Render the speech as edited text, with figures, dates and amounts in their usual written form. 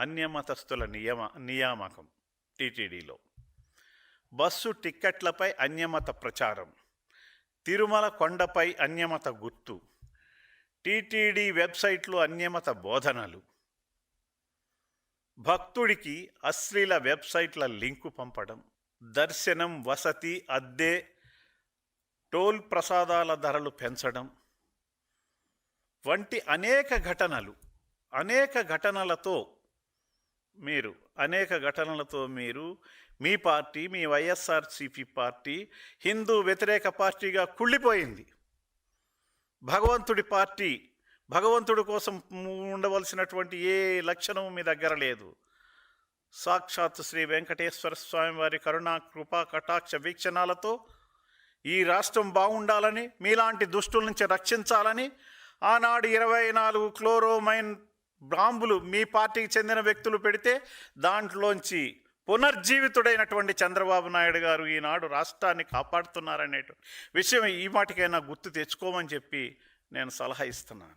అన్యమతస్థుల నియామకం టీటీడీలో. బస్సు టిక్కెట్లపై అన్యమత ప్రచారం, తిరుమల కొండపై అన్యమత గుర్తు, టీటీడీ వెబ్సైట్లో అన్యమత బోధనలు, భక్తుడికి అశ్లీల వెబ్సైట్ల లింకు పంపడం, దర్శనం, వసతి, అద్దె, టోల్ ప్రసాదాల ధరలు పెంచడం వంటి అనేక ఘటనలతో మీరు మీ పార్టీ, మీ వైఎస్ఆర్సీపీ పార్టీ హిందూ వ్యతిరేక పార్టీగా కుళ్ళిపోయింది. భగవంతుడి కోసం ఉండవలసినటువంటి ఏ లక్షణం మీ దగ్గర లేదు. సాక్షాత్ శ్రీ వెంకటేశ్వర స్వామి వారి కరుణా కృపా కటాక్ష వీక్షణాలతో ఈ రాష్ట్రం బాగుండాలని, మీలాంటి దుష్టుల నుంచి రక్షించాలని ఆనాడు 24 క్లోరోమైన్ బాంబులు మీ పార్టీకి చెందిన వ్యక్తులు పెడితే దాంట్లోంచి పునర్జీవితుడైనటువంటి చంద్రబాబు నాయుడు గారు ఈనాడు రాష్ట్రాన్ని కాపాడుతున్నారనే విషయం ఈ మాటికైనా గుర్తు తెచ్చుకోమని చెప్పి నేను సలహా ఇస్తున్నాను.